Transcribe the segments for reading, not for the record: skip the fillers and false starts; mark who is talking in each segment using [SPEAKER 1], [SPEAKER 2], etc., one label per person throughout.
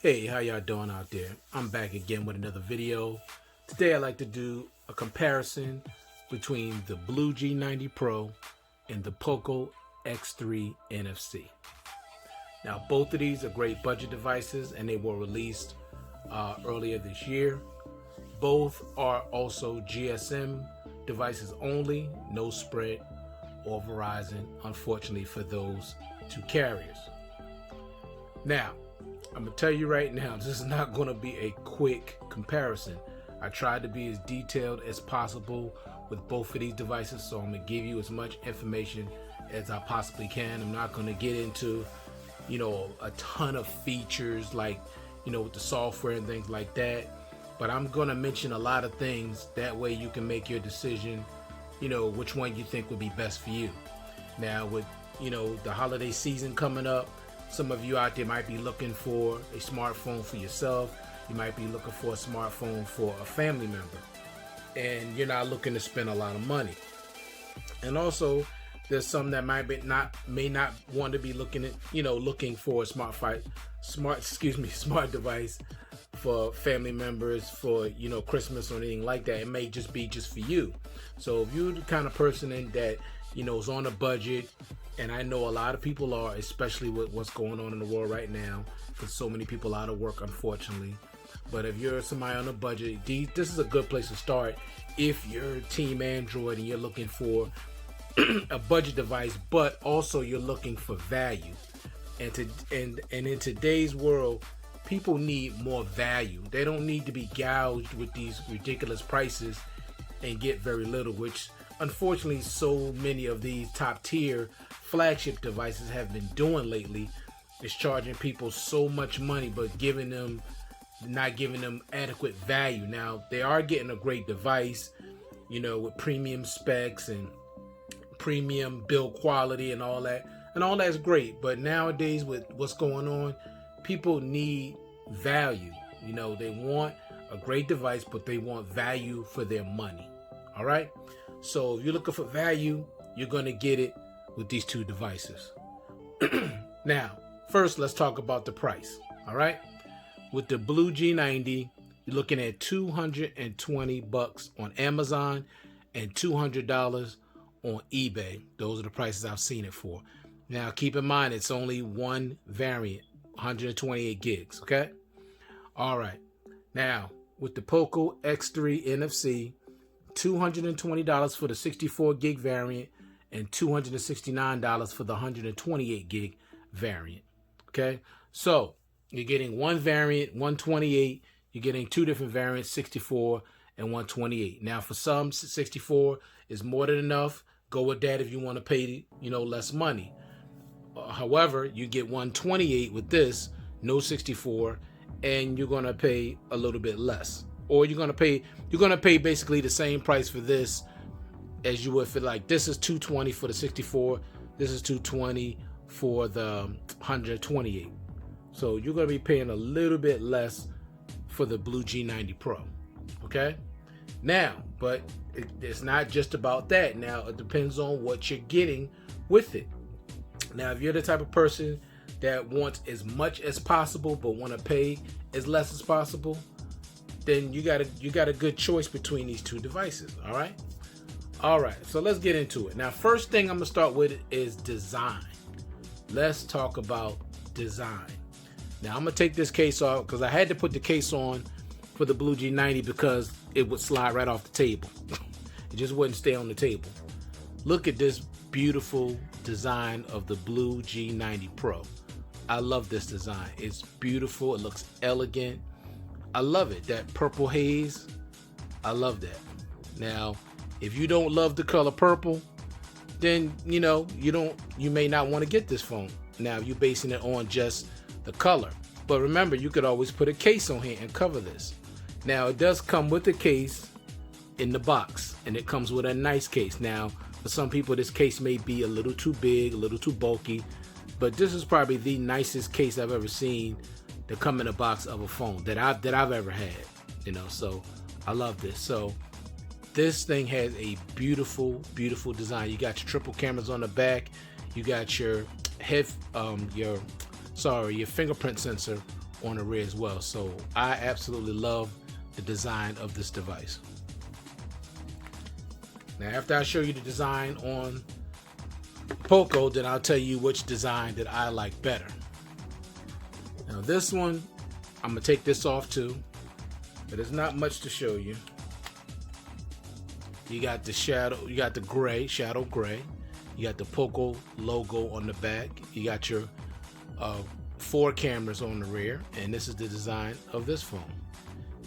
[SPEAKER 1] Hey, how y'all doing out there? I'm back again with another video. Today I'd like to do a comparison between the Blue G90 Pro and the Poco X3 NFC. Now both of these are great budget devices and they were released earlier this year. Both are also GSM devices only, no Sprint or Verizon, unfortunately for those two carriers. Now, I'm gonna tell you right now, this is not gonna be a quick comparison. I tried to be as detailed as possible with both of these devices, so I'm gonna give you as much information as I possibly can. I'm not gonna get into, a ton of features like, with the software and things like that, but I'm gonna mention a lot of things. That way you can make your decision, which one you think would be best for you. Now with, the holiday season coming up, some of you out there might be looking for a smartphone for yourself. You might be looking for a smartphone for a family member, and you're not looking to spend a lot of money. And also, there's some that may not want to be looking for a smart device for family members for Christmas or anything like that. It may just be for you. So if you're the kind of person that is on a budget, and I know a lot of people are, especially with what's going on in the world right now, because so many people out of work, unfortunately. But if you're somebody on a budget, this is a good place to start if you're Team Android and you're looking for a budget device, but also you're looking for value. And in today's world, people need more value. They don't need to be gouged with these ridiculous prices and get very little, which unfortunately so many of these top tier flagship devices have been doing lately, is charging people so much money but not giving them adequate value. Now they are getting a great device, with premium specs and premium build quality and all that, and all that's great. But nowadays with what's going on, people need value. They want a great device, but they want value for their money. All right. So if you're looking for value, you're going to get it with these two devices. Now, first, let's talk about the price. All right. With the Blue G90, you're looking at $220 on Amazon and $200 on eBay. Those are the prices I've seen it for. Now, keep in mind, it's only one variant, 128 gigs. Okay. All right. Now, with the Poco X3 NFC, $220 for the 64 gig variant and $269 for the 128 gig variant. Okay, so you're getting one variant, 128. You're getting two different variants, 64 and 128. Now, for some, 64 is more than enough. Go with that if you want to pay, less money. However, you get 128 with this, no 64, and you're gonna pay a little bit less. Or you're gonna pay basically the same price for this as you would for, like, this is $220 for the 64, this is $220 for the 128. So you're gonna be paying a little bit less for the Blue G90 Pro. Okay. Now, but it's not just about that. Now it depends on what you're getting with it. Now, if you're the type of person that wants as much as possible but want to pay as less as possible, then you got a good choice between these two devices. All right, so let's get into it. Now, first thing I'm gonna start with is design. Let's talk about design. Now, I'm gonna take this case off because I had to put the case on for the Blue G90 because it would slide right off the table. It just wouldn't stay on the table. Look at this beautiful design of the Blue G90 Pro. I love this design. It's beautiful. It looks elegant. I love it. That purple haze, I love that. Now, if you don't love the color purple, then you may not want to get this phone. Now, you're basing it on just the color. But remember, you could always put a case on here and cover this. Now, it does come with a case in the box, and it comes with a nice case. Now, for some people, this case may be a little too big, a little too bulky, but this is probably the nicest case I've ever seen to come in a box of a phone that I've ever had. So I love this. So this thing has a beautiful, beautiful design. You got your triple cameras on the back. You got your your fingerprint sensor on the rear as well. So I absolutely love the design of this device. Now, after I show you the design on Poco, then I'll tell you which design that I like better. Now this one, I'm gonna take this off too, but there's not much to show you. You got the shadow, you got the gray, shadow gray. You got the Poco logo on the back. You got your 4 cameras on the rear, and this is the design of this phone.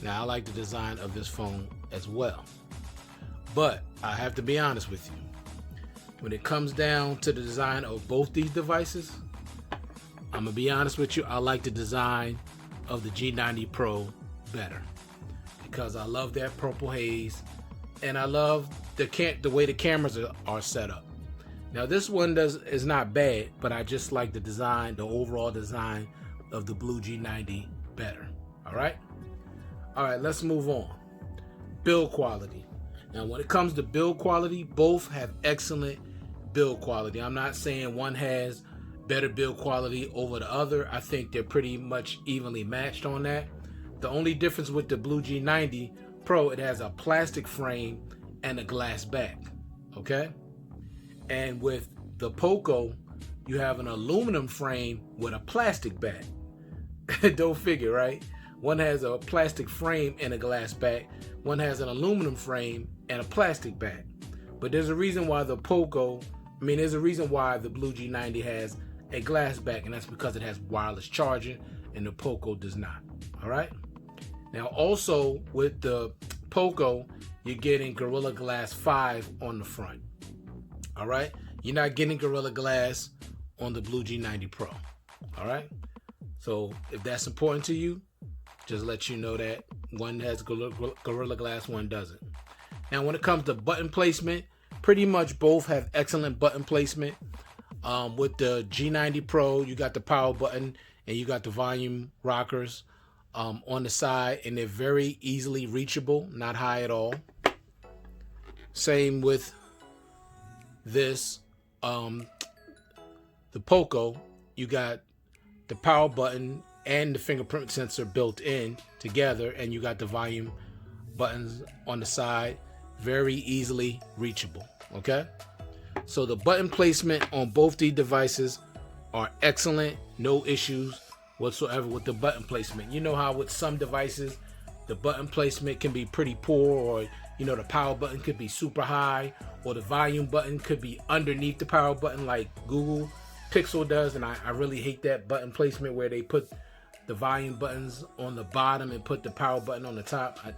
[SPEAKER 1] Now, I like the design of this phone as well, but I have to be honest with you. When it comes down to the design of both these devices, I'm gonna be honest with you, I like the design of the G90 Pro better, because I love that purple haze, and I love the way the cameras are set up. Now this one is not bad, but I just like the design, the overall design of the blue G90 better. All right, let's move on. Build quality. Now when it comes to build quality, both have excellent build quality. I'm not saying one has better build quality over the other. I think they're pretty much evenly matched on that. The only difference with the blue G90 Pro, it has a plastic frame and a glass back. Okay. And with the Poco, you have an aluminum frame with a plastic back. Don't figure, right? One has a plastic frame and a glass back. One has an aluminum frame and a plastic back. But there's a reason why the there's a reason why the blue G90 has a glass back, and that's because it has wireless charging and the Poco does not. All right. Now also with the Poco, you're getting Gorilla Glass 5 on the front. All right, you're not getting Gorilla Glass on the blue G90 Pro. All right, so if that's important to you, just let you know that one has Gorilla Glass, one doesn't. Now when it comes to button placement, pretty much both have excellent button placement. With the G90 Pro, you got the power button and you got the volume rockers on the side, and they're very easily reachable, not high at all. Same with this, the Poco, you got the power button and the fingerprint sensor built in together, and you got the volume buttons on the side, very easily reachable. Okay, so the button placement on both these devices are excellent, no issues whatsoever with the button placement. You know how with some devices the button placement can be pretty poor, or the power button could be super high, or the volume button could be underneath the power button like Google Pixel does. And I really hate that button placement where they put the volume buttons on the bottom and put the power button on the top. That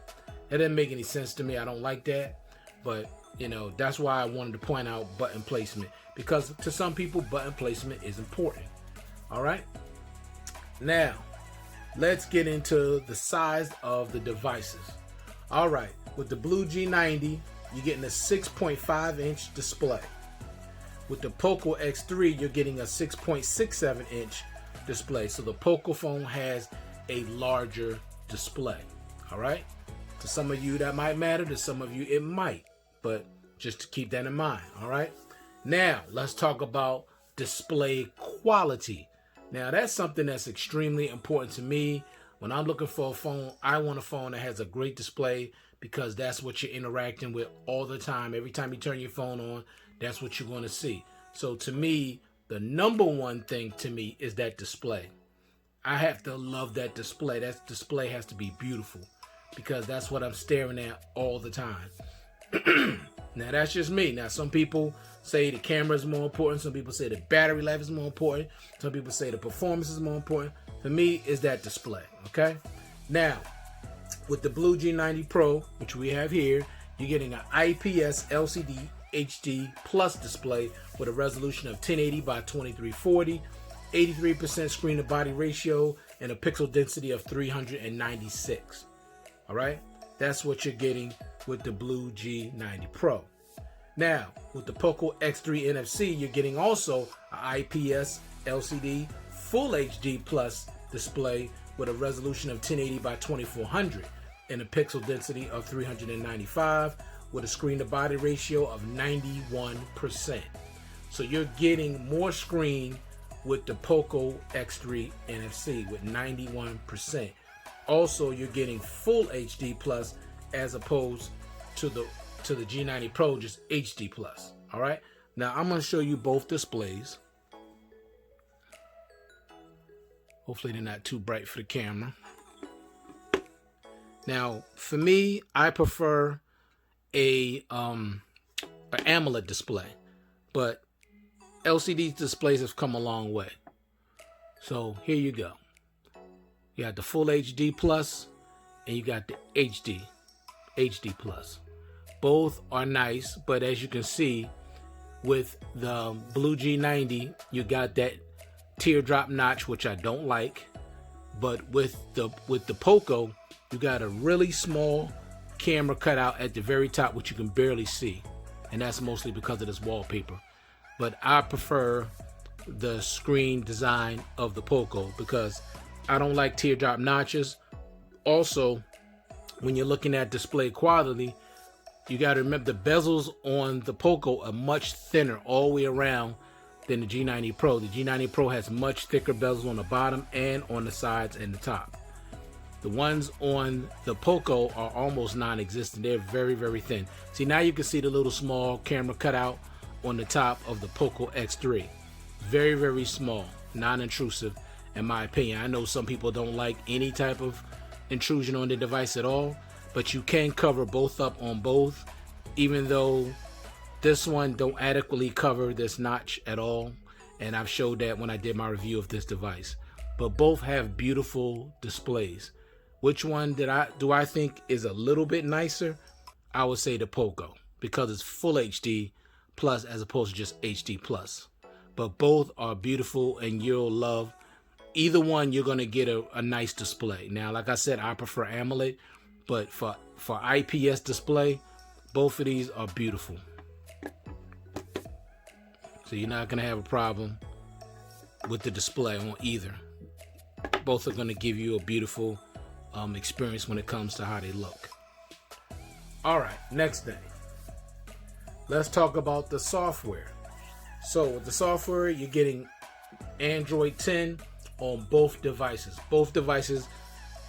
[SPEAKER 1] didn't make any sense to me. I don't like that. But, that's why I wanted to point out button placement, because to some people, button placement is important. All right. Now, let's get into the size of the devices. All right. With the blue G90, you're getting a 6.5 inch display. With the Poco X3, you're getting a 6.67 inch display. So the Poco phone has a larger display. All right. To some of you that might matter, to some of you it might, but just to keep that in mind. All right. Now let's talk about display quality. Now that's something that's extremely important to me. When I'm looking for a phone, I want a phone that has a great display, because that's what you're interacting with all the time. Every time you turn your phone on, that's what you're going to see. So to me, the number one thing to me is that display. I have to love that display. That display has to be beautiful, because that's what I'm staring at all the time. Now that's just me. Now some people say the camera is more important. Some people say the battery life is more important. Some people say the performance is more important. For me, is that display. Okay. Now with the blue G90 Pro, which we have here, you're getting an IPS LCD HD Plus display with a resolution of 1080 by 2340, 83% screen to body ratio, and a pixel density of 396. All right, that's what you're getting with the blue G90 Pro. Now with the Poco X3 NFC, you're getting also an IPS LCD Full HD Plus display with a resolution of 1080 by 2400 and a pixel density of 395 with a screen to body ratio of 91%. So you're getting more screen with the Poco X3 NFC with 91%. Also, you're getting full HD plus as opposed to the G90 Pro, just HD plus. All right. Now I'm going to show you both displays. Hopefully they're not too bright for the camera. Now, for me, I prefer an AMOLED display, but LCD displays have come a long way. So here you go. You got the full HD plus and you got the HD plus. Both are nice, but as you can see with the blue G90, you got that teardrop notch, which I don't like. But with the Poco, you got a really small camera cutout at the very top, which you can barely see, and that's mostly because of this wallpaper. But I prefer the screen design of the Poco because I don't like teardrop notches. Also, when you're looking at display quality, you got to remember the bezels on the Poco are much thinner all the way around than the G90 Pro. The G90 Pro has much thicker bezels on the bottom and on the sides and the top. The ones on the Poco are almost non-existent. They're very, very thin. See, now you can see the little small camera cutout on the top of the Poco X3. Very, very small, non-intrusive in my opinion. I know some people don't like any type of intrusion on the device at all, but you can cover both up on both, even though this one don't adequately cover this notch at all, and I've showed that when I did my review of this device. But both have beautiful displays. Which one do I think is a little bit nicer? I would say the Poco, because it's full HD plus as opposed to just HD plus. But both are beautiful and you'll love either one. You're going to get a nice display. Now, like I said, I prefer AMOLED, but for IPS display, both of these are beautiful. So you're not going to have a problem with the display on either. Both are going to give you a beautiful experience when it comes to how they look. All right, next thing. Let's talk about the software. So with the software, you're getting Android 10 on both devices. Both devices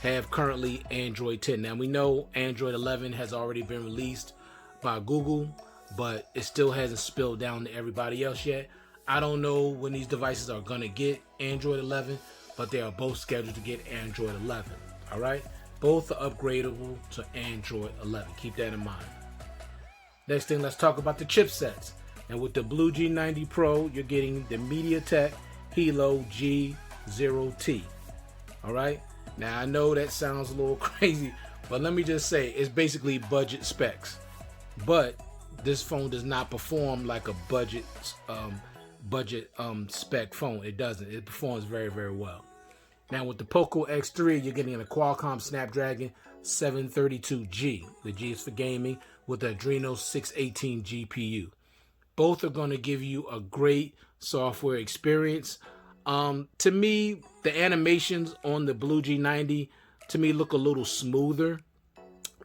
[SPEAKER 1] have currently Android 10. Now we know Android 11 has already been released by Google, but it still hasn't spilled down to everybody else yet. I don't know when these devices are going to get Android 11, but they are both scheduled to get Android 11. All right, both are upgradable to Android 11. Keep that in mind. Next thing, let's talk about the chipsets. And with the blue G90 Pro, you're getting the MediaTek Helio G0T. All right. Now I know that sounds a little crazy, but let me just say it's basically budget specs. But this phone does not perform like a budget spec phone. It doesn't. It performs very, very well. Now with the Poco X3, you're getting a Qualcomm Snapdragon 732G. The G is for gaming with the Adreno 618 GPU. Both are going to give you a great software experience. To me, the animations on the blue G90 to me look a little smoother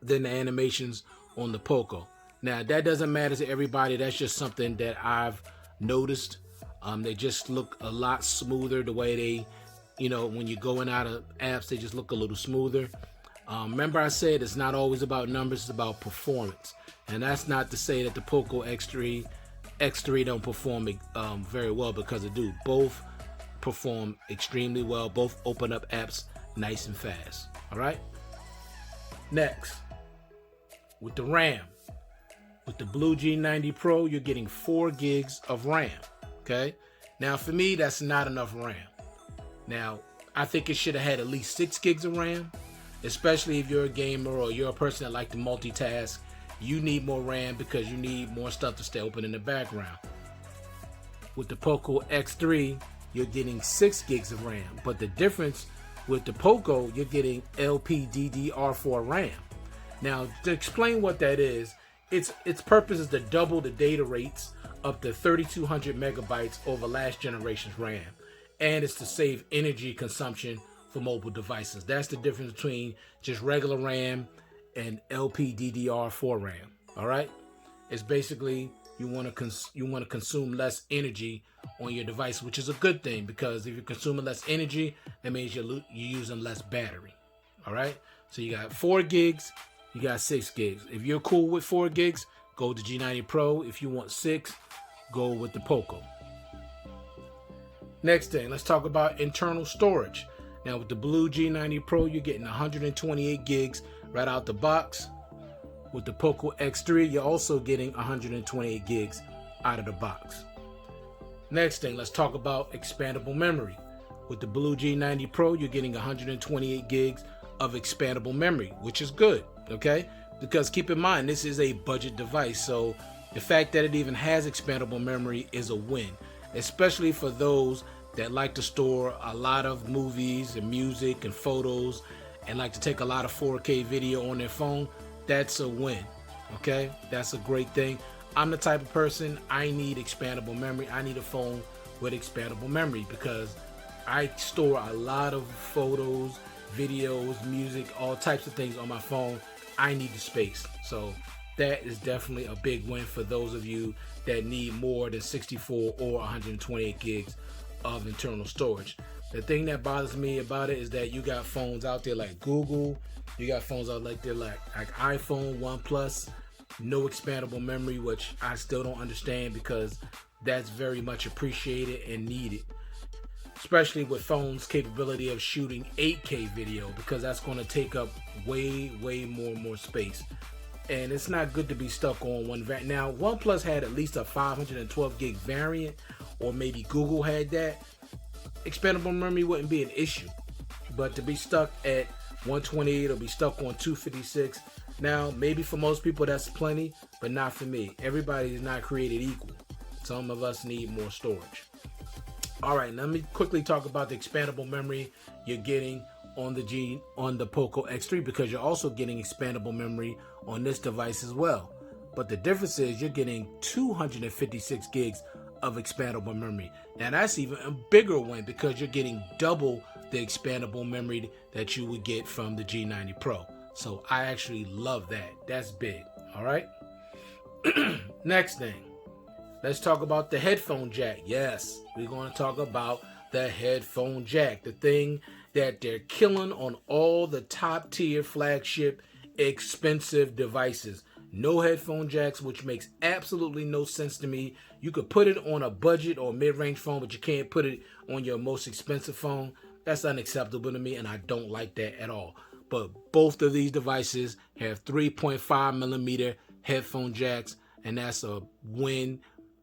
[SPEAKER 1] than the animations on the Poco. Now that doesn't matter to everybody. That's just something that I've noticed. They just look a lot smoother the way they, when you're going out of apps, they just look a little smoother. Remember I said it's not always about numbers, it's about performance. And that's not to say that the Poco X3 don't perform very well, because it do. Both perform extremely well. Both open up apps nice and fast. All right. Next, with the RAM. With the blue G90 Pro, you're getting 4 gigs of RAM. Okay. Now for me, that's not enough RAM. Now, I think it should have had at least 6 gigs of RAM, especially if you're a gamer or you're a person that likes to multitask. You need more RAM because you need more stuff to stay open in the background. With the Poco X3, you're getting 6 gigs of RAM, but the difference with the Poco, you're getting LPDDR4 RAM. Now, to explain what that is, its purpose is to double the data rates up to 3,200 megabytes over last generation's RAM. And it's to save energy consumption for mobile devices. That's the difference between just regular RAM and LPDDR4 RAM. All right. It's basically you want to consume less energy on your device, which is a good thing, because if you're consuming less energy, that means you're using less battery. All right, so you got 4 gigs, you got 6 gigs. If you're cool with 4 gigs, go with the G90 Pro. If you want 6, go with the Poco. Next thing, let's talk about internal storage. Now with the blue G90 Pro, you're getting 128 gigs right out the box. With the Poco X3, you're also getting 128 gigs out of the box. Next thing, let's talk about expandable memory. With the blue G90 Pro, you're getting 128 gigs of expandable memory, which is good, okay? Because keep in mind, this is a budget device, so the fact that it even has expandable memory is a win, especially for those that like to store a lot of movies and music and photos and like to take a lot of 4K video on their phone. That's a win, okay? That's a great thing. I'm the type of person, I need expandable memory. I need a phone with expandable memory because I store a lot of photos, videos, music, all types of things on my phone. I need the space. So that is definitely a big win for those of you that need more than 64 or 128 gigs of internal storage. The thing that bothers me about it is that you got phones out there like Google, you got phones out there like iPhone, OnePlus, no expandable memory, which I still don't understand because that's very much appreciated and needed, especially with phones' capability of shooting 8K video, because that's going to take up way more space. And it's not good to be stuck on one variant. Now, OnePlus had at least a 512 gig variant, or maybe Google had that. Expandable memory wouldn't be an issue, but to be stuck at 128 or be stuck on 256, now maybe for most people that's plenty, but not for me. Everybody is not created equal. Some of us need more storage. All right, let me quickly talk about the expandable memory you're getting on the Poco X3, because you're also getting expandable memory on this device as well. But the difference is you're getting 256 gigs of expandable memory. Now that's even a bigger one because you're getting double the expandable memory that you would get from the G90 Pro. So I actually love that. That's big. All right. Next thing, let's talk about the headphone jack. Yes, we're going to talk about the headphone jack, the thing that they're killing on all the top tier flagship expensive devices. No headphone jacks, which makes absolutely no sense to me. You could put it on a budget or mid-range phone, but you can't put it on your most expensive phone. That's unacceptable to me, and I don't like that at all. But both of these devices have 3.5 millimeter headphone jacks, and that's a win,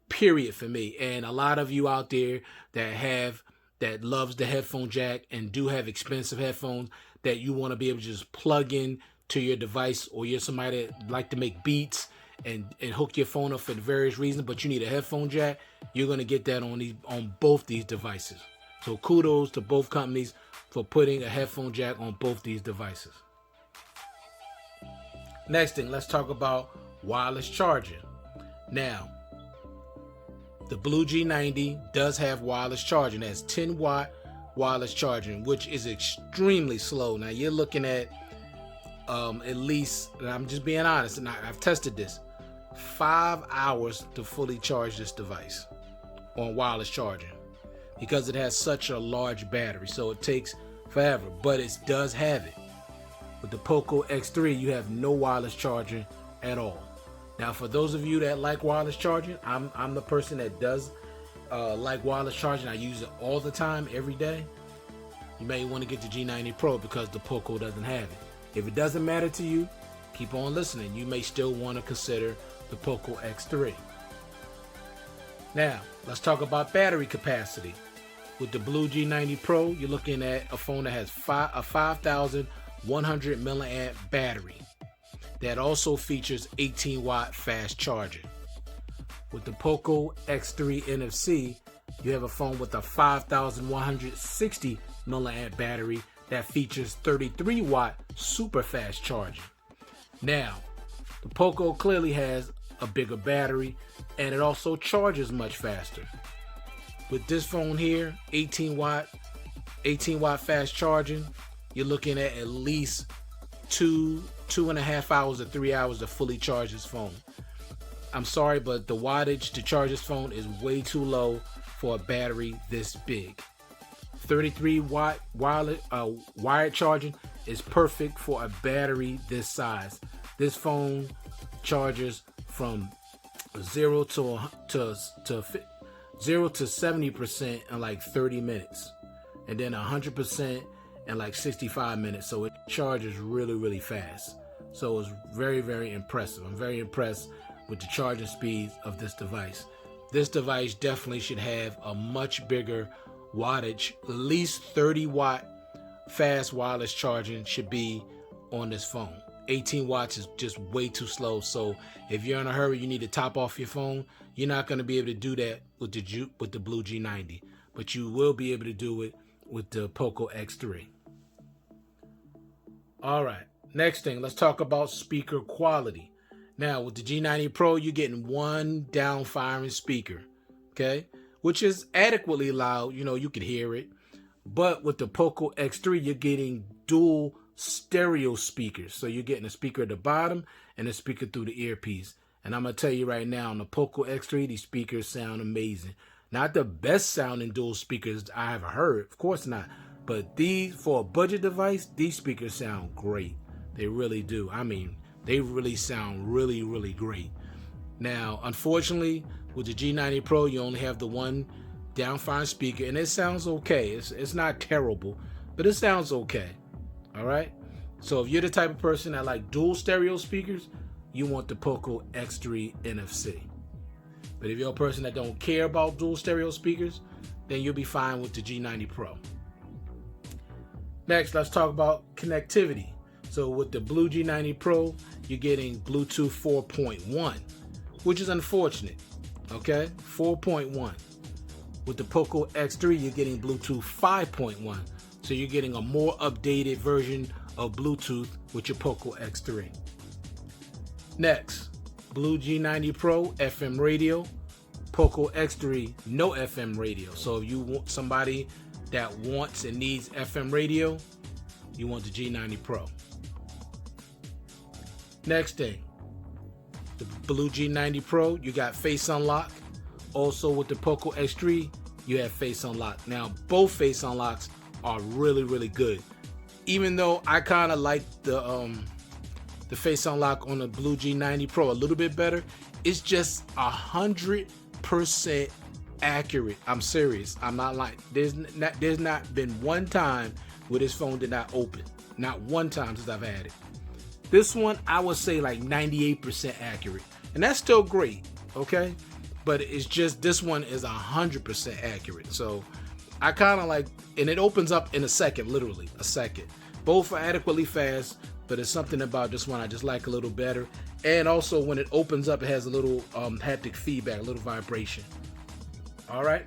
[SPEAKER 1] period, for me. And a lot of you out there that loves the headphone jack and do have expensive headphones that you want to be able to just plug in to your device, or you're somebody that like to make beats and hook your phone up for various reasons, but you need a headphone jack, you're going to get that on both these devices. So kudos to both companies for putting a headphone jack on both these devices. Next thing, let's talk about wireless charging. Now, the blue G90 does have wireless charging. That's 10 watt wireless charging, which is extremely slow. Now you're looking at at least, and I'm just being honest, and I've tested this, 5 hours to fully charge this device on wireless charging, because it has such a large battery. So it takes forever, but it does have it. With the Poco X3, you have no wireless charging at all. Now, for those of you that like wireless charging, I'm the person that does like wireless charging. I use it all the time, every day. You may want to get the G90 Pro because the Poco doesn't have it. If it doesn't matter to you, keep on listening. You may still want to consider the Poco X3. Now, let's talk about battery capacity. With the blue G90 Pro, you're looking at a phone that has a 5,100 milliamp battery that also features 18 watt fast charging. With the Poco X3 NFC, you have a phone with a 5,160 milliamp battery that features 33 watt super fast charging. Now, the Poco clearly has a bigger battery, and it also charges much faster. With this phone here, 18 watt fast charging, you're looking at least 2.5 hours to 3 hours to fully charge this phone. I'm sorry, but the wattage to charge this phone is way too low for a battery this big. 33 watt wired charging is perfect for a battery this size. This phone charges from 0 to 70% in like 30 minutes, and then 100% in like 65 minutes. So it charges really, really fast. So it's very, very impressive. I'm very impressed with the charging speeds of this device. This device definitely should have a much bigger wattage. At least 30 watt fast wireless charging should be on this phone. 18 watts is just way too slow. So if you're in a hurry, you need to top off your phone, you're not going to be able to do that with the Blue G90, but you will be able to do it with the Poco X3. All right, next thing, let's talk about speaker quality. Now with the G90 Pro, you're getting one down firing speaker, okay, which is adequately loud. You know, you can hear it. But with the Poco X3, you're getting dual stereo speakers. So you're getting a speaker at the bottom and a speaker through the earpiece. And I'm going to tell you right now, on the Poco X3, these speakers sound amazing. Not the best sounding dual speakers I have heard, of course not. But these, for a budget device, these speakers sound great. They really do. I mean, they really sound really, really great. Now, unfortunately, with the G90 Pro, you only have the one down-firing speaker, and it sounds okay. It's not terrible, but it sounds okay. All right? So if you're the type of person that like dual stereo speakers, you want the Poco X3 NFC. But if you're a person that don't care about dual stereo speakers, then you'll be fine with the G90 Pro. Next, let's talk about connectivity. So with the Blue G90 Pro, you're getting Bluetooth 4.1, which is unfortunate. Okay, 4.1. With the Poco X3, you're getting Bluetooth 5.1. So you're getting a more updated version of Bluetooth with your Poco X3. Next, Blue G90 Pro, FM radio. Poco X3, no FM radio. So if you want somebody that wants and needs FM radio, you want the G90 Pro. Next thing, the Blue G90 Pro, you got face unlock. Also with the Poco X3, you have face unlock. Now, both face unlocks are really, really good. Even though I kind of like the face unlock on the Blue G90 Pro a little bit better, it's just 100% accurate. I'm serious. I'm not lying. There's not been one time where this phone did not open. Not one time since I've had it. This one, I would say like 98% accurate. And that's still great, okay? But it's just, this one is 100% accurate. So I kind of like, and it opens up in a second, literally a second. Both are adequately fast, but it's something about this one I just like a little better. And also when it opens up, it has a little haptic feedback, a little vibration. All right.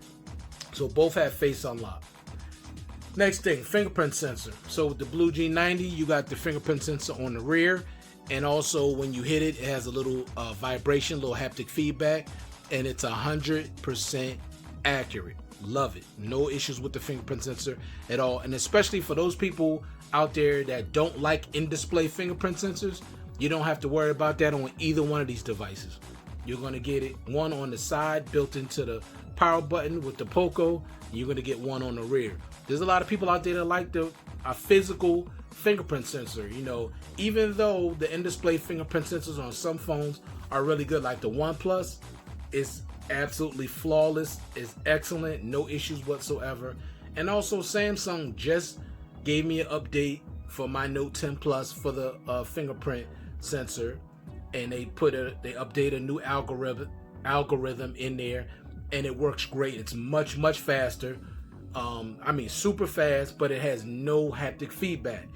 [SPEAKER 1] So both have face unlock. Next thing, fingerprint sensor. So with the Blue G90, you got the fingerprint sensor on the rear. And also when you hit it, it has a little vibration, little haptic feedback. And it's 100% accurate. Love it. No issues with the fingerprint sensor at all. And especially for those people out there that don't like in-display fingerprint sensors, you don't have to worry about that on either one of these devices. You're going to get it one on the side built into the power button with the Poco. You're going to get one on the rear. There's a lot of people out there that like a physical fingerprint sensor. You know, even though the in-display fingerprint sensors on some phones are really good, like the OnePlus, it's absolutely flawless. It's excellent. No issues whatsoever. And also Samsung just gave me an update for my Note 10 Plus for the fingerprint sensor, and they update a new algorithm in there, and it works great. It's much faster. I mean, super fast, but it has no haptic feedback,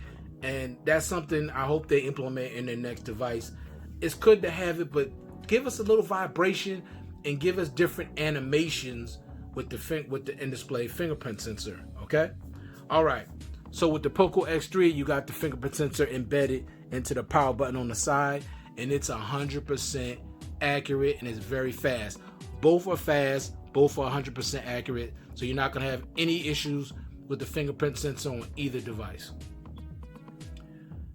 [SPEAKER 1] and that's something I hope they implement in their next device. It's good to have it, but give us a little vibration and give us different animations with the in-display fingerprint sensor. Okay, all right. So with the Poco X3, you got the fingerprint sensor embedded into the power button on the side, and it's 100% accurate, and it's very fast. Both are fast, both are 100% accurate, so you're not going to have any issues with the fingerprint sensor on either device.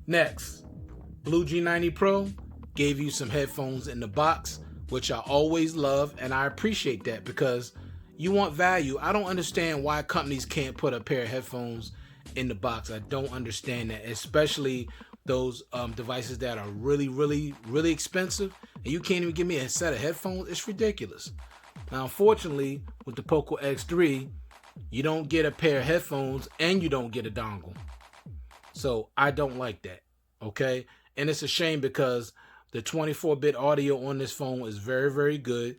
[SPEAKER 1] Next, Blue G90 Pro gave you some headphones in the box which I always love, and I appreciate that because you want value. I don't understand why companies can't put a pair of headphones in the box. I don't understand that, especially those devices that are really, really, really expensive, and you can't even give me a set of headphones. It's ridiculous. Now, unfortunately, with the Poco X3, you don't get a pair of headphones and you don't get a dongle. So I don't like that, okay? And it's a shame because the 24-bit audio on this phone is very, very good.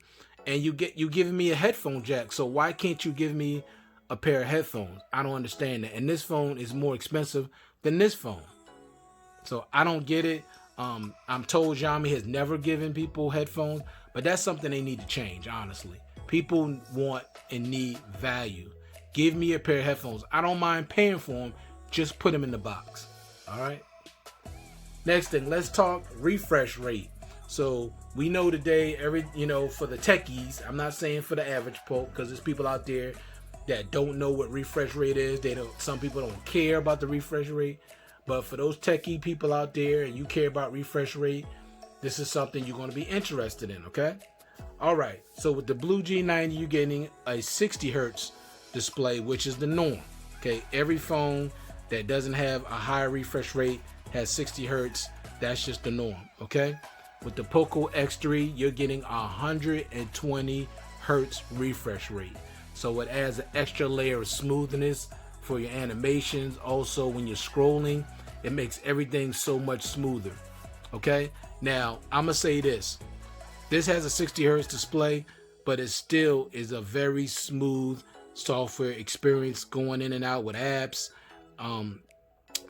[SPEAKER 1] And you giving me a headphone jack, so why can't you give me a pair of headphones? I don't understand that. And this phone is more expensive than this phone. So I don't get it. I'm told Xiaomi has never given people headphones, but that's something they need to change, honestly. People want and need value. Give me a pair of headphones. I don't mind paying for them. Just put them in the box. All right. Next thing, let's talk refresh rate. So we know today, for the techies, I'm not saying for the average folk, because there's people out there that don't know what refresh rate is. Some people don't care about the refresh rate. But for those techie people out there and you care about refresh rate, this is something you're going to be interested in, okay? All right. So with the Blue G90, you're getting a 60 hertz display, which is the norm. Okay. Every phone that doesn't have a higher refresh rate has 60 hertz. That's just the norm. Okay. With the Poco X3, you're getting 120 hertz refresh rate. So it adds an extra layer of smoothness for your animations. Also, when you're scrolling, it makes everything so much smoother. Okay. Now, I'm going to say this. This has a 60 hertz display, but it still is a very smooth software experience going in and out with apps.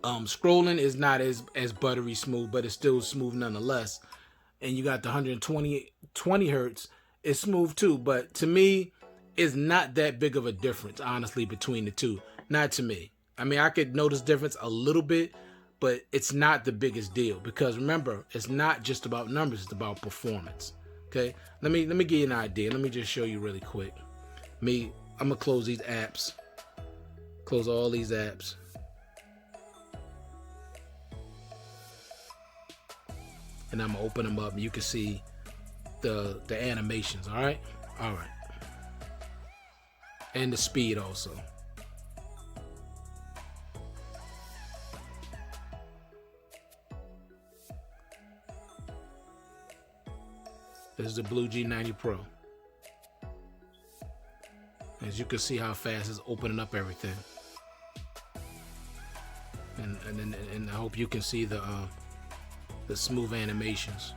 [SPEAKER 1] Scrolling is not as buttery smooth, but it's still smooth nonetheless. And you got the 120 hertz. It's smooth too, but to me, it's not that big of a difference, honestly, between the two. Not to me. I mean, I could notice difference a little bit, but it's not the biggest deal because remember, it's not just about numbers; it's about performance. Okay, let me give you an idea. Let me just show you really quick. I'm gonna close these apps. Close all these apps. And I'm gonna open them up and you can see the animations. All right. And the speed also. This is the Blue G90 Pro. As you can see how fast it's opening up everything. And I hope you can see the smooth animations.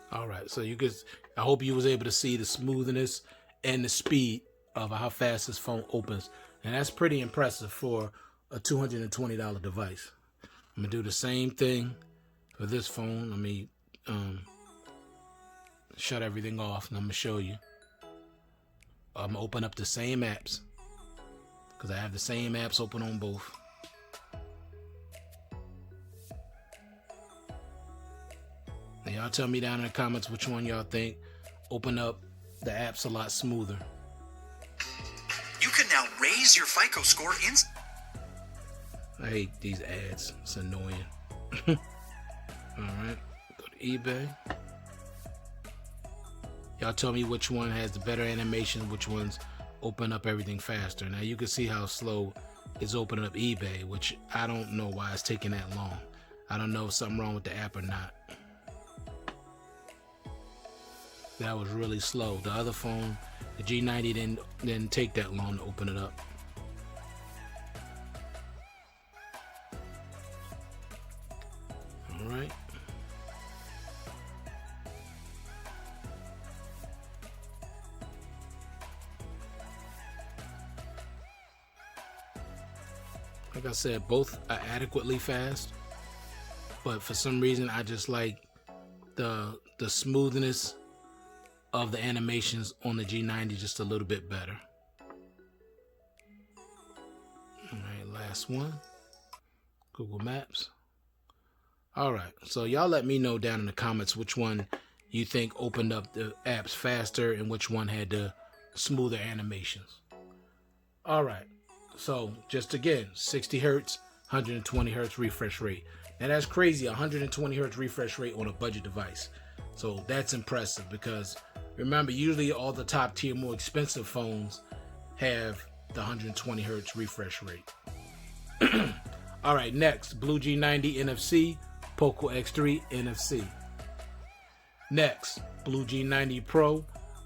[SPEAKER 1] All right, so I hope you was able to see the smoothness and the speed of how fast this phone opens. And that's pretty impressive for a $220 device. I'm gonna do the same thing for this phone. Let me shut everything off and I'm gonna show you. I'm gonna open up the same apps because I have the same apps open on both. Now y'all tell me down in the comments which one y'all think open up the apps a lot smoother.
[SPEAKER 2] You can now raise your FICO score
[SPEAKER 1] I hate these ads. It's annoying. Alright. Go to eBay. Y'all tell me which one has the better animation, which ones open up everything faster. Now you can see how slow it's opening up eBay, which I don't know why it's taking that long. I don't know if something wrong with the app or not. That was really slow. The other phone, the G90, didn't take that long to open it up. All right. Like I said, both are adequately fast, but for some reason I just like the smoothness of the animations on the G90 just a little bit better. All right, last last one. Google Maps. All right, so y'all let me know down in the comments which one you think opened up the apps faster and which one had the smoother animations. All right, so just again, 60 hertz, 120 hertz refresh rate. Now that's crazy, 120 hertz refresh rate on a budget device. So that's impressive because remember, usually all the top tier, more expensive phones have the 120 hertz refresh rate. All right, next, Blue G90 NFC, Poco X3 NFC. Next, Blue G90 Pro,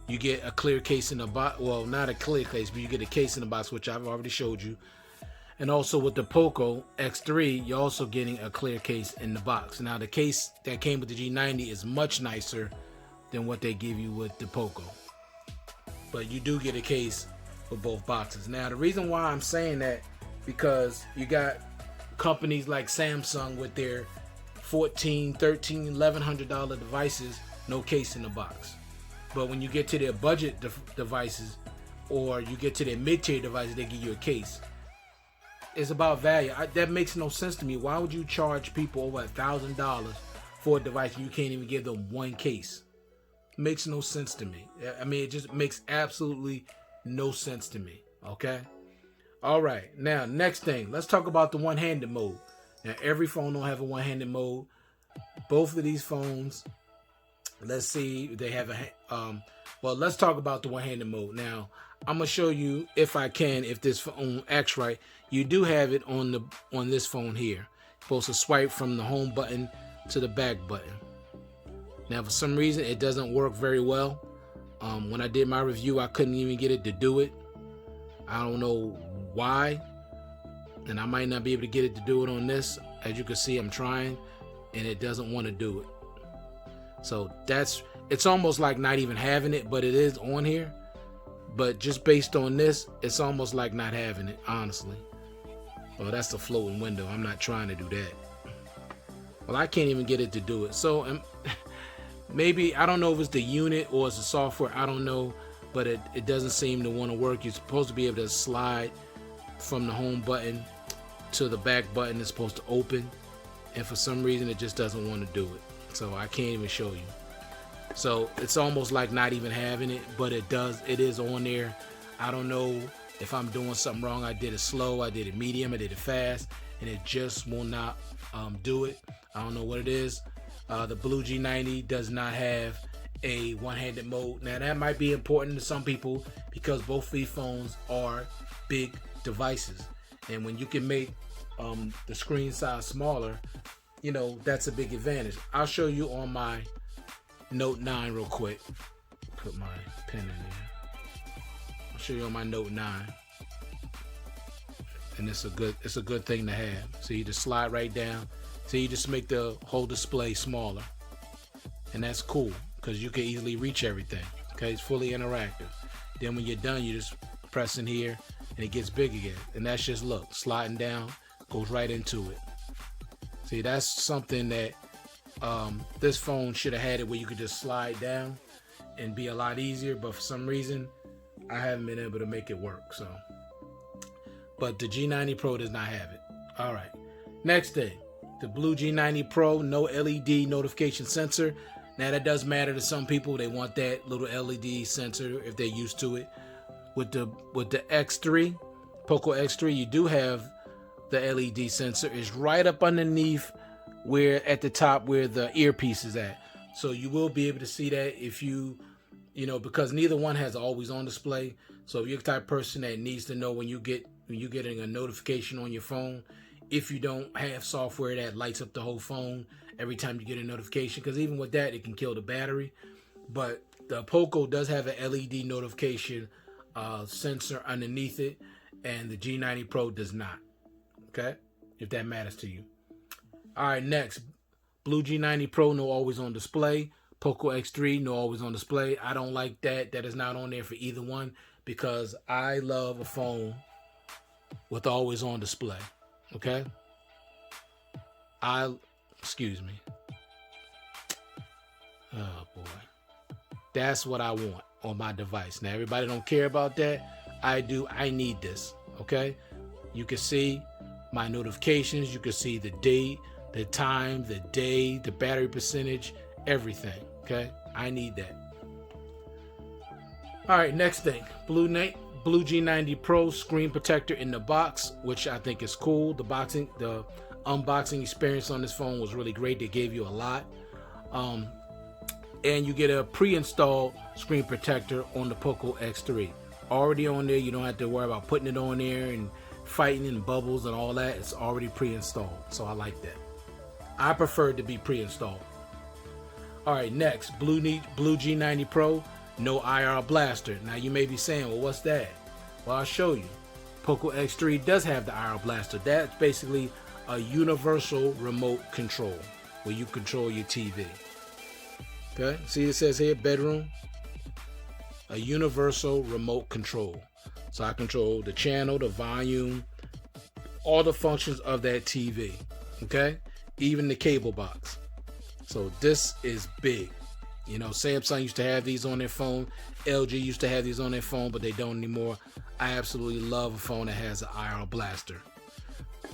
[SPEAKER 1] you get a clear case in the box. Well, not a clear case, but you get a case in the box, which I've already showed you. And also with the Poco X3, you're also getting a clear case in the box. Now, the case that came with the G90 is much nicer than what they give you with the Poco. But you do get a case for both boxes. Now, the reason why I'm saying that, because you got companies like Samsung with their $1,400, $1,300, $1,100 devices, no case in the box. But when you get to their budget devices, or you get to their mid-tier devices, they give you a case. It's about value. That makes no sense to me. Why would you charge people over $1,000 for a device and you can't even give them one case? It makes no sense to me. I mean, it just makes absolutely no sense to me. Okay? All right. Now, next thing. Let's talk about the one-handed mode. Now, every phone don't have a one-handed mode. Both of these phones, let's see, they have a... well, let's talk about the one-handed mode. Now, I'm going to show you, if I can, if this phone acts right. You do have it on this phone here. You're supposed to swipe from the home button to the back button. Now, for some reason, it doesn't work very well. When I did my review, I couldn't even get it to do it. I don't know why. And I might not be able to get it to do it on this. As you can see, I'm trying, and it doesn't want to do it. So it's almost like not even having it, but it is on here. But just based on this, it's almost like not having it, honestly. Well, that's the floating window. I'm not trying to do that. Well, I can't even get it to do it. So maybe, I don't know if it's the unit or it's the software. I don't know. But it doesn't seem to want to work. You're supposed to be able to slide from the home button to the back button. It's supposed to open. And for some reason, it just doesn't want to do it. So I can't even show you. So it's almost like not even having it, but it does. It is on there. I don't know if I'm doing something wrong. I did it slow, I did it medium, I did it fast, and it just will not do it. I don't know what it is. The Blue G90 does not have a one-handed mode. Now that might be important to some people because both of these phones are big devices, and when you can make the screen size smaller, you know, that's a big advantage. I'll show you on my Note 9 real quick. Put my pen in there. I'll show you on my Note 9. And it's a good thing to have. So you just slide right down. So you just make the whole display smaller. And that's cool because you can easily reach everything. Okay, it's fully interactive. Then when you're done, you just press in here and it gets big again. And that's just, look, sliding down, goes right into it. See, that's something that this phone should have had it where you could just slide down and be a lot easier, but for some reason I haven't been able to make it work. So, but the G90 Pro does not have it. All right, next thing, the Blue G90 Pro, no LED notification sensor. Now that does matter to some people. They want that little LED sensor if they're used to it. With the X3, Poco X3, you do have the LED sensor. It's right up underneath where at the top where the earpiece is at. So you will be able to see that if you know, because neither one has always on display. So if you're the type of person that needs to know when you're getting a notification on your phone, if you don't have software that lights up the whole phone every time you get a notification, because even with that, it can kill the battery. But the Poco does have an LED notification sensor underneath it, and the G90 Pro does not. Okay, if that matters to you. All right, next, Blue G90 Pro, no always on display. Poco X3, no always on display. I don't like that. That is not on there for either one because I love a phone with always on display. Okay? Excuse me. Oh boy. That's what I want on my device. Now everybody don't care about that. I do. I need this. Okay? You can see my notifications. You can see the date, the time, the day, the battery percentage, everything. Okay, I need that. All right, next thing, Blue G90 Pro screen protector in the box, which I think is cool. The unboxing experience on this phone was really great. They gave you a lot. And you get a pre-installed screen protector on the Poco X3. Already on there, you don't have to worry about putting it on there and fighting and bubbles and all that. It's already pre-installed, so I like that. I prefer it to be pre-installed. All right, next, Blue G90 Pro, no IR blaster. Now you may be saying, well, what's that? Well, I'll show you. Poco X3 does have the IR blaster. That's basically a universal remote control where you control your TV. Okay, see it says here, bedroom. A universal remote control. So I control the channel, the volume, all the functions of that TV. Okay, even the cable box. So this is big. You know, Samsung used to have these on their phone. LG used to have these on their phone, but they don't anymore. I absolutely love a phone that has an IR blaster.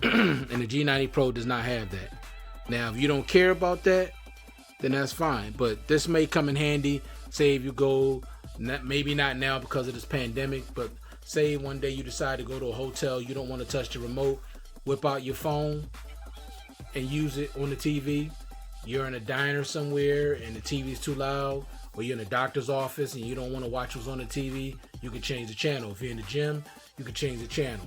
[SPEAKER 1] And the G90 Pro does not have that. Now, if you don't care about that, then that's fine. But this may come in handy. Say if you go, maybe not now because of this pandemic, but say one day you decide to go to a hotel, you don't want to touch the remote, whip out your phone and use it on the TV. You're in a diner somewhere and the TV is too loud, or you're in a doctor's office and you don't want to watch what's on the TV, you can change the channel. If you're in the gym, you can change the channel.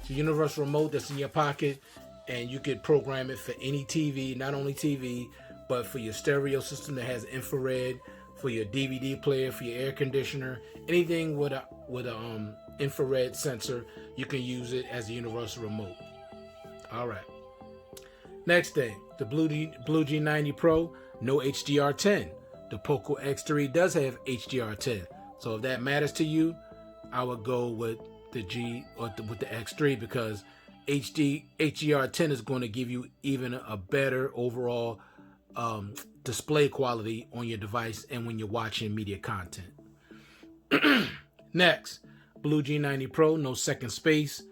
[SPEAKER 1] It's a universal remote that's in your pocket, and you could program it for any TV, not only TV, but for your stereo system that has infrared, for your DVD player, for your air conditioner, anything with a infrared sensor, you can use it as a universal remote. All right. Next thing, the Blue G90 Pro, no HDR10. The Poco X3 does have HDR10. So if that matters to you, I would go with the with the X3, because HDR10 is going to give you even a better overall display quality on your device and when you're watching media content. Next, Blue G90 Pro, no second space.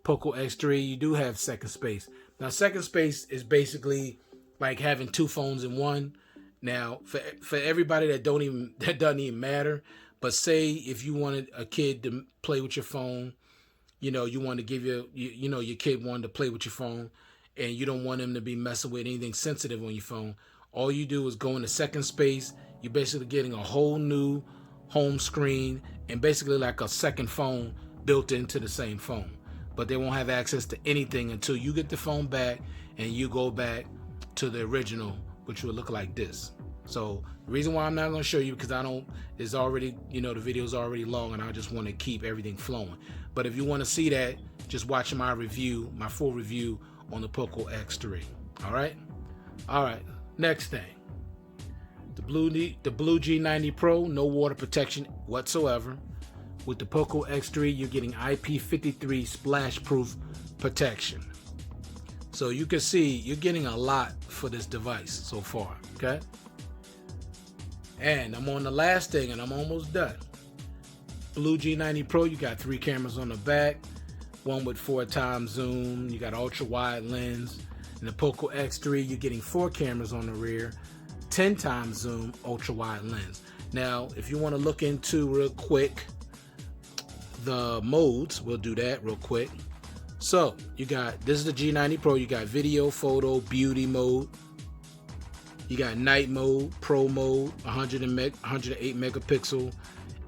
[SPEAKER 1] Poco X3, you do have second space. Now, second space is basically like having two phones in one. Now, for everybody that doesn't even matter. But say if you wanted a kid to play with your phone, you know, you want to give your kid wanted to play with your phone, and you don't want him to be messing with anything sensitive on your phone. All you do is go into second space. You're basically getting a whole new home screen and basically like a second phone built into the same phone. But they won't have access to anything until you get the phone back and you go back to the original, which will look like this. So the reason why I'm not going to show you, because it's already, the video's already long and I just want to keep everything flowing. But if you want to see that, just watch my full review on the Poco X3. All right. Next thing, the Blue G90 Pro, no water protection whatsoever. With the Poco X3, you're getting IP53 splash-proof protection. So you can see you're getting a lot for this device so far, okay? And I'm on the last thing, and I'm almost done. Blue G90 Pro, you got 3 cameras on the back, one with 4x zoom, you got ultra-wide lens. In the Poco X3, you're getting 4 cameras on the rear, 10x zoom, ultra-wide lens. Now, if you want to look into real quick the modes, we'll do that real quick. So this is the G90 Pro. You got video, photo, beauty mode. You got night mode, pro mode, 108 megapixel,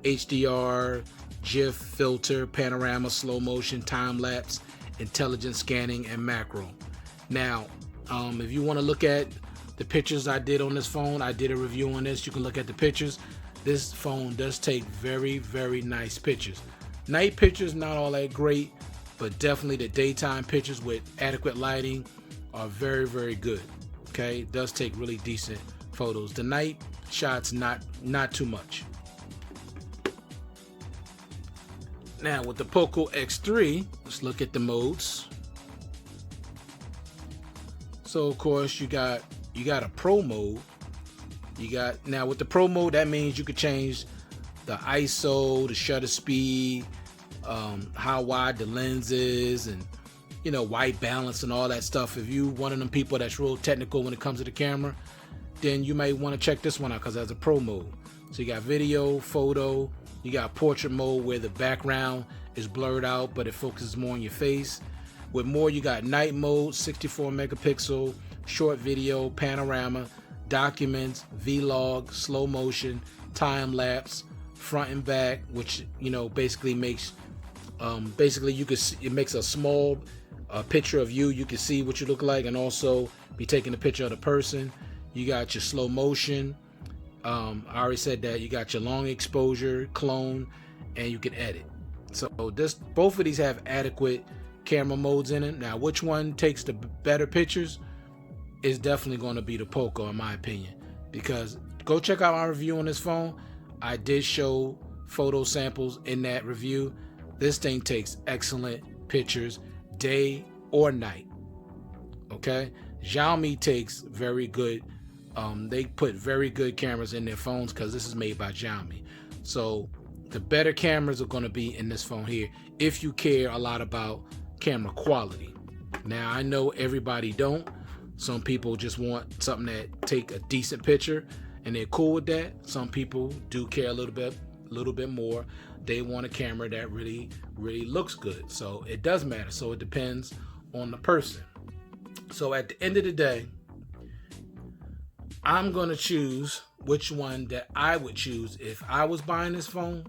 [SPEAKER 1] HDR, GIF, filter, panorama, slow motion, time lapse, intelligent scanning, and macro. Now, if you want to look at the pictures I did on this phone, I did a review on this. You can look at the pictures. This phone does take very, very nice pictures. Night pictures, not all that great, but definitely the daytime pictures with adequate lighting are very, very good. Okay, it does take really decent photos. The night shots, not too much. Now with the Poco X3, let's look at the modes. So of course you got a pro mode. Now with the pro mode, that means you could change the ISO, the shutter speed, how wide the lens is, and white balance and all that stuff. If you one of them people that's real technical when it comes to the camera, then you may want to check this one out because it has a pro mode. So you got video, photo, you got portrait mode where the background is blurred out but it focuses more on your face. With more, you got night mode, 64 megapixel, short video, panorama, documents, vlog, slow motion, time lapse, front and back, which basically makes you can see, it makes a small picture of you. You can see what you look like and also be taking a picture of the person. You got your slow motion. I already said that. You got your long exposure, clone, and you can edit. So both of these have adequate camera modes in it. Now, which one takes the better pictures is definitely going to be the Poco, in my opinion. Because go check out my review on this phone. I did show photo samples in that review. This thing takes excellent pictures, day or night. Okay, Xiaomi takes very good. They put very good cameras in their phones because this is made by Xiaomi. So the better cameras are going to be in this phone here if you care a lot about camera quality. Now, I know everybody don't. Some people just want something that take a decent picture and they're cool with that. Some people do care a little bit more. They want a camera that really looks good. So it does matter. So it depends on the person. So at the end of the day, I'm going to choose which one that I would choose if I was buying this phone.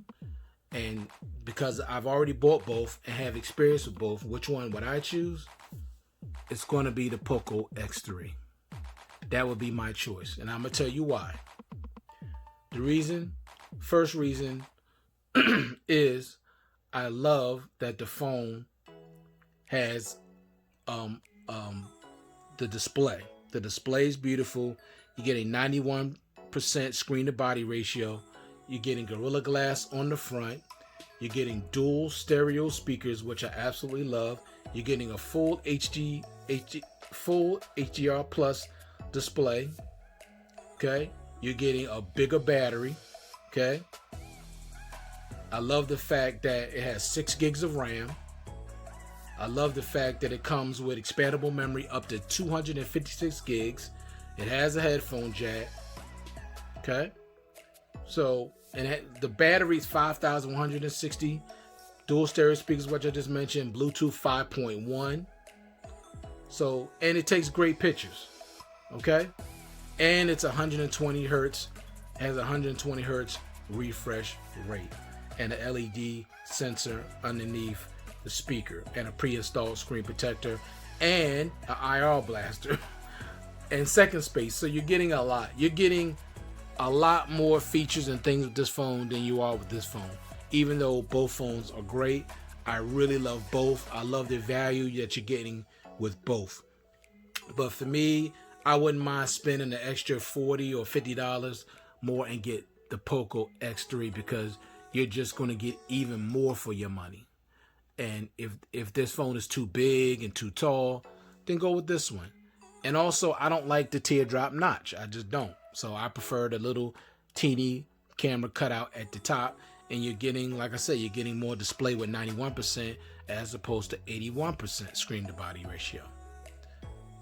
[SPEAKER 1] And because I've already bought both and have experience with both, which one would I choose? It's going to be the Poco X3. That would be my choice. And I'm going to tell you why. First reason is I love that the phone has the display. The display is beautiful. You get a 91% screen to body ratio. You're getting Gorilla Glass on the front. You're getting dual stereo speakers, which I absolutely love. You're getting a full HDR plus display. Okay. You're getting a bigger battery. Okay. I love the fact that it has 6 gigs of RAM. I love the fact that it comes with expandable memory up to 256 gigs. It has a headphone jack. Okay. So, and the battery is 5,160. Dual stereo speakers, which I just mentioned. Bluetooth 5.1. So, and it takes great pictures. Okay. And it's 120 hertz. Has 120 hertz refresh rate. And an LED sensor underneath the speaker. And a pre-installed screen protector. And an IR blaster. And second space. So you're getting a lot. You're getting a lot more features and things with this phone than you are with this phone. Even though both phones are great, I really love both. I love the value that you're getting with both. But for me, I wouldn't mind spending the extra $40 or $50 more and get the Poco X3 because you're just going to get even more for your money. And if this phone is too big and too tall, then go with this one. And also, I don't like the teardrop notch. I just don't. So I prefer the little teeny camera cutout at the top. And you're getting, like I said, you're getting more display with 91% as opposed to 81% screen to body ratio.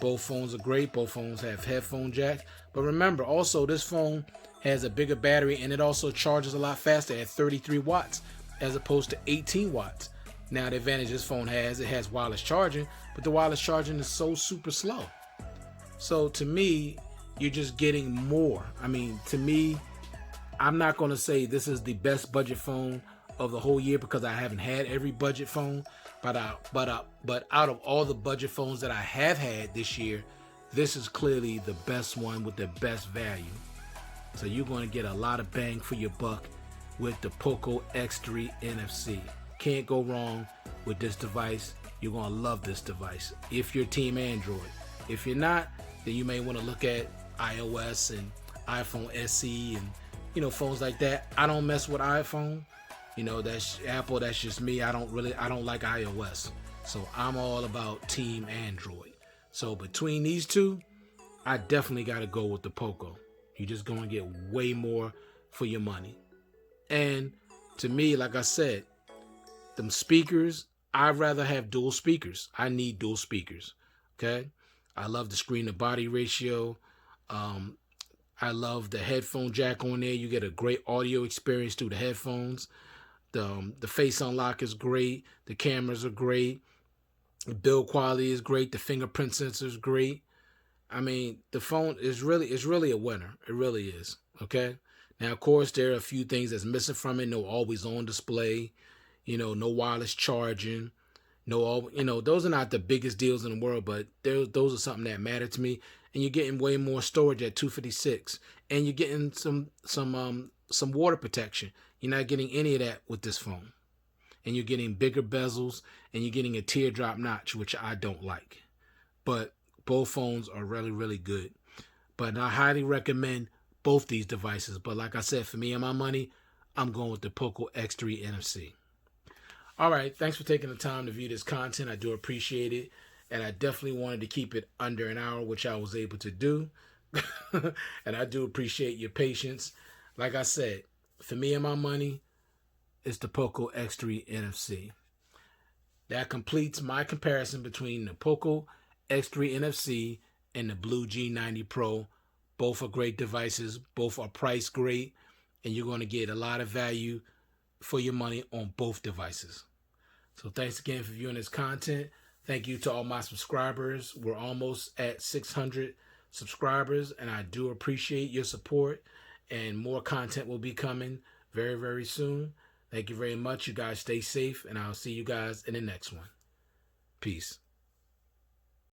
[SPEAKER 1] Both phones are great. Both phones have headphone jacks. But remember, also, this phone has a bigger battery and it also charges a lot faster at 33 watts as opposed to 18 watts. Now, the advantage this phone has, it has wireless charging, but the wireless charging is so super slow. So to me, you're just getting more. I mean, to me, I'm not going to say this is the best budget phone of the whole year because I haven't had every budget phone. But out of all the budget phones that I have had this year, this is clearly the best one with the best value. So you're going to get a lot of bang for your buck with the Poco X3 NFC. Can't go wrong with this device. You're going to love this device if you're Team Android. If you're not, then you may want to look at iOS and iPhone SE and phones like that. I don't mess with iPhone. That's Apple. That's just me. I don't like iOS. So I'm all about Team Android. So between these two, I definitely got to go with the Poco. You're just going to get way more for your money. And to me, like I said, them speakers, I'd rather have dual speakers. I need dual speakers. Okay. I love the screen to body ratio. I love the headphone jack on there. You get a great audio experience through the headphones. The face unlock is great. The cameras are great. The build quality is great. The fingerprint sensor is great. I mean, the phone is really a winner. It really is. Okay. Now, of course, there are a few things that's missing from it. No always on display. No wireless charging. Those are not the biggest deals in the world, but those are something that matter to me. And you're getting way more storage at 256, and you're getting some water protection. You're not getting any of that with this phone, and you're getting bigger bezels, and you're getting a teardrop notch, which I don't like. But both phones are really, really good. But I highly recommend both these devices. But like I said, for me and my money, I'm going with the Poco X3 NFC. All right, thanks for taking the time to view this content. I do appreciate it. And I definitely wanted to keep it under an hour, which I was able to do. And I do appreciate your patience. Like I said, for me and my money, it's the Poco X3 NFC. That completes my comparison between the Poco X3 NFC and the Blue G90 Pro. Both are great devices. Both are priced great. And you're going to get a lot of value for your money on both devices. So thanks again for viewing this content. Thank you to all my subscribers. We're almost at 600 subscribers, and I do appreciate your support, and more content will be coming very, very soon. Thank you very much. You guys stay safe, and I'll see you guys in the next one. Peace.